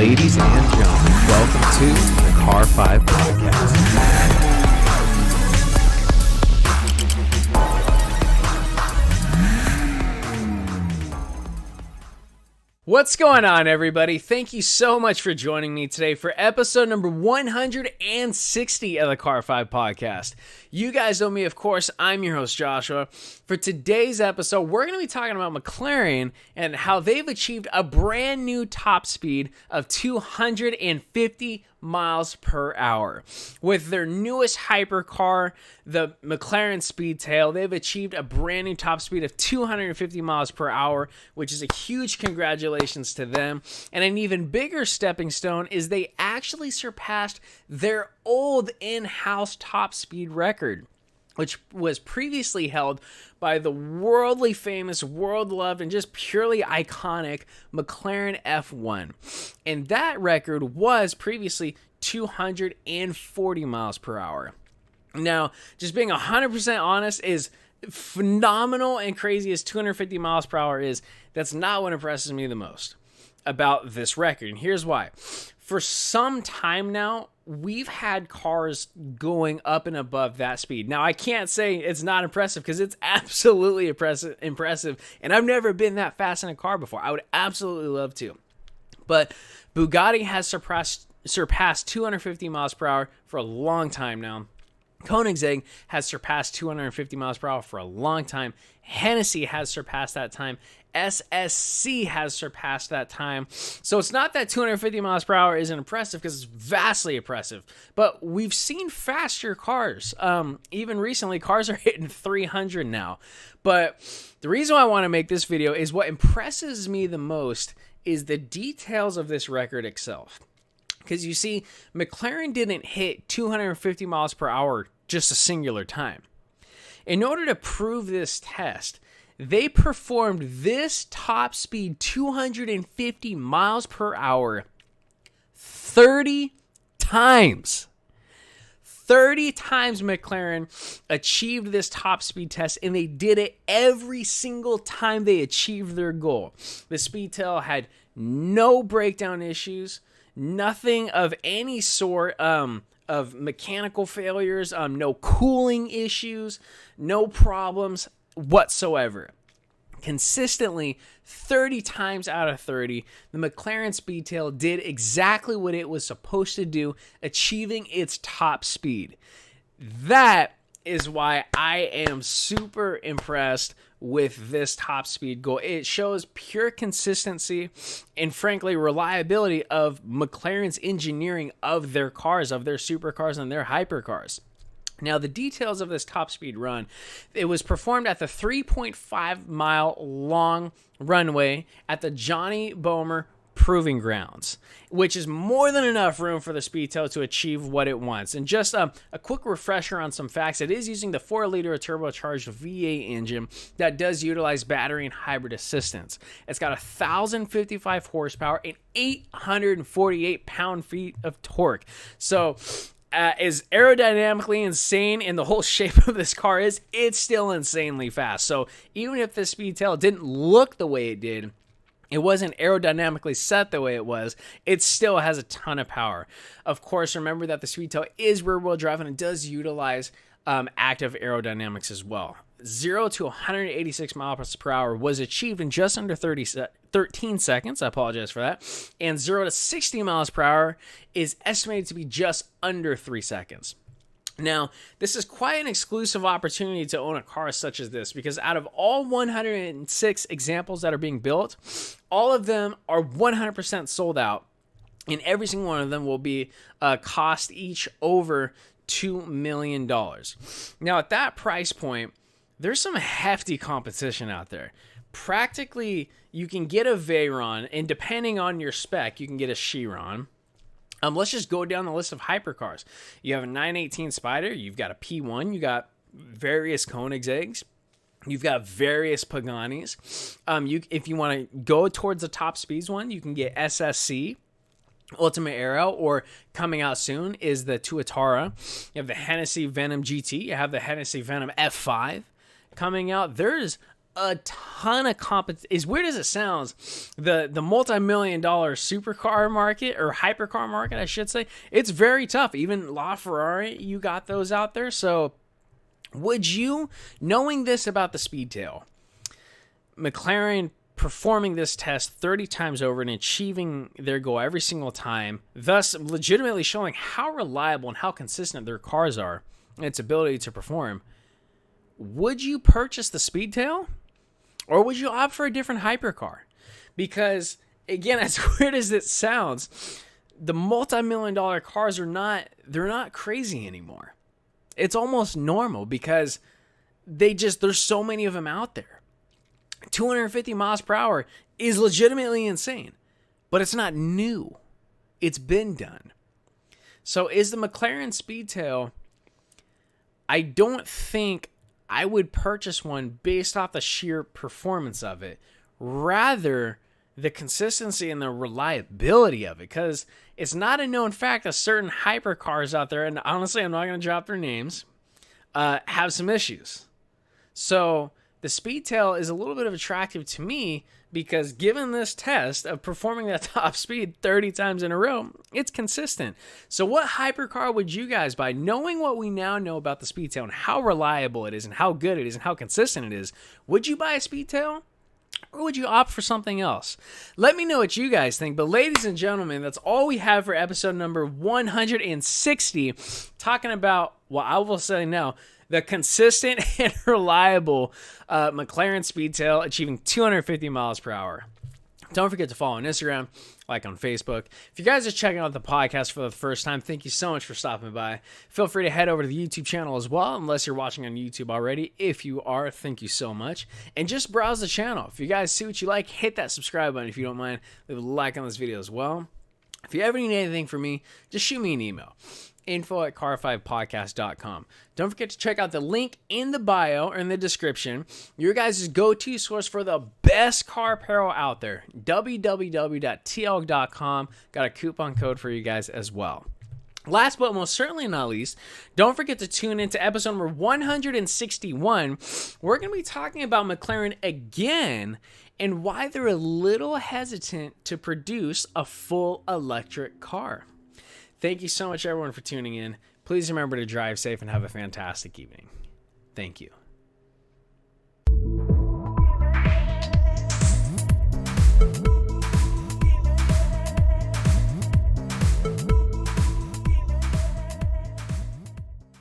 Ladies and gentlemen, welcome to the Car 5 Podcast. What's going on, everybody? Thank you so much for joining me today for episode number 160 of the Car 5 Podcast. You guys know me, of course. I'm your host, Joshua. For today's episode, we're going to be talking about McLaren and how they've achieved a brand new top speed of 250 miles per hour. With their newest hypercar, the McLaren Speedtail, they've achieved a brand new top speed of 250 miles per hour, which is a huge congratulations to them. And an even bigger stepping stone is they actually surpassed their old in-house top speed record, which was previously held by the worldly famous, world-loved, and just purely iconic McLaren F1. And that record was previously 240 miles per hour. Now, just being 100% honest, is phenomenal and crazy as 250 miles per hour is, that's not what impresses me the most about this record. And here's why. For some time now, we've had cars going up and above that speed. Now, I can't say it's not impressive because it's absolutely impressive, and I've never been that fast in a car before. I would absolutely love to. But Bugatti has surpassed 250 miles per hour for a long time now. Koenigsegg has surpassed 250 miles per hour for a long time. Hennessy has surpassed that time. SSC has surpassed that time. So it's not that 250 miles per hour isn't impressive, because it's vastly impressive. But we've seen faster cars. Even recently, cars are hitting 300 now. But the reason why I want to make this video is what impresses me the most is the details of this record itself. Because you see, McLaren didn't hit 250 miles per hour just a singular time. In order to prove this test, they performed this top speed 250 miles per hour 30 times. 30 times McLaren achieved this top speed test, and they did it every single time they achieved their goal. The Speedtail had no breakdown issues, nothing of any sort of mechanical failures, no cooling issues, no problems whatsoever. Consistently, 30 times out of 30, the McLaren Speedtail did exactly what it was supposed to do, achieving its top speed. That is why I am super impressed with this top speed goal. It shows pure consistency and, frankly, reliability of McLaren's engineering of their cars, of their supercars and their hypercars. Now, the details of this top speed run, it was performed at the 3.5 mile long runway at the Johnny Bomer Proving Grounds, which is more than enough room for the Speedtail to achieve what it wants. And just a quick refresher on some facts, it is using the 4-liter turbocharged V8 engine that does utilize battery and hybrid assistance. It's got 1,055 horsepower and 848 pound-feet of torque. So, as aerodynamically insane and the whole shape of this car is, it's still insanely fast. So even if the Speedtail didn't look the way it did, it wasn't aerodynamically set the way it was, it still has a ton of power. Of course, remember that the Speedtail is rear-wheel drive and it does utilize active aerodynamics as well. 0 to 186 miles per hour was achieved in just under 13 seconds. I apologize for that. And 0 to 60 miles per hour is estimated to be just under 3 seconds. Now, this is quite an exclusive opportunity to own a car such as this, because out of all 106 examples that are being built, all of them are 100% sold out, and every single one of them will be cost each over $2 million. Now, at that price point, there's some hefty competition out there. Practically, you can get a Veyron, and depending on your spec, you can get a Chiron. Let's just go down the list of hypercars. You have a 918 Spider, you've got a P1, you got various Koenigsegg's, you've got various Paganis. If you want to go towards the top speeds one, you can get SSC, Ultimate Aero, or coming out soon is the Tuatara. You have the Hennessy Venom GT, you have the Hennessy Venom F5 coming out. There's a ton of competition. As weird as it sounds, the multi-million-dollar supercar market, or hypercar market, I should say, it's very tough. Even LaFerrari, you got those out there. So would you, knowing this about the Speedtail, McLaren performing this test 30 times over and achieving their goal every single time, thus legitimately showing how reliable and how consistent their cars are and its ability to perform, would you purchase the Speedtail? Or would you opt for a different hypercar? Because, again, as weird as it sounds, the multi-million-dollar cars they're not crazy anymore. It's almost normal because there's so many of them out there. 250 miles per hour is legitimately insane, but it's not new. It's been done. So is the McLaren Speedtail, I don't think I would purchase one based off the sheer performance of it, rather the consistency and the reliability of it, because it's not a known fact that certain hypercars out there, and honestly, I'm not going to drop their names, have some issues. So the Speedtail is a little bit of attractive to me because given this test of performing that top speed 30 times in a row, it's consistent. So what hypercar would you guys buy? Knowing what we now know about the Speedtail and how reliable it is and how good it is and how consistent it is, would you buy a Speedtail? Or would you opt for something else? Let me know what you guys think. But ladies and gentlemen, that's all we have for episode number 160. Talking about, well, I will say now, the consistent and reliable McLaren Speedtail achieving 250 miles per hour. Don't forget to follow on Instagram, like on Facebook. If you guys are checking out the podcast for the first time, thank you so much for stopping by. Feel free to head over to the YouTube channel as well, unless you're watching on YouTube already. If you are, thank you so much. And just browse the channel. If you guys see what you like, hit that subscribe button if you don't mind. Leave a like on this video as well. If you ever need anything from me, just shoot me an email. info@car5podcast.com. Don't forget to check out the link in the bio or in the description. Your guys' go-to source for the best car apparel out there. www.tlg.com. Got a coupon code for you guys as well. Last but most certainly not least, don't forget to tune into episode number 161. We're going to be talking about McLaren again and why they're a little hesitant to produce a full electric car. Thank you so much, everyone, for tuning in. Please remember to drive safe and have a fantastic evening. Thank you.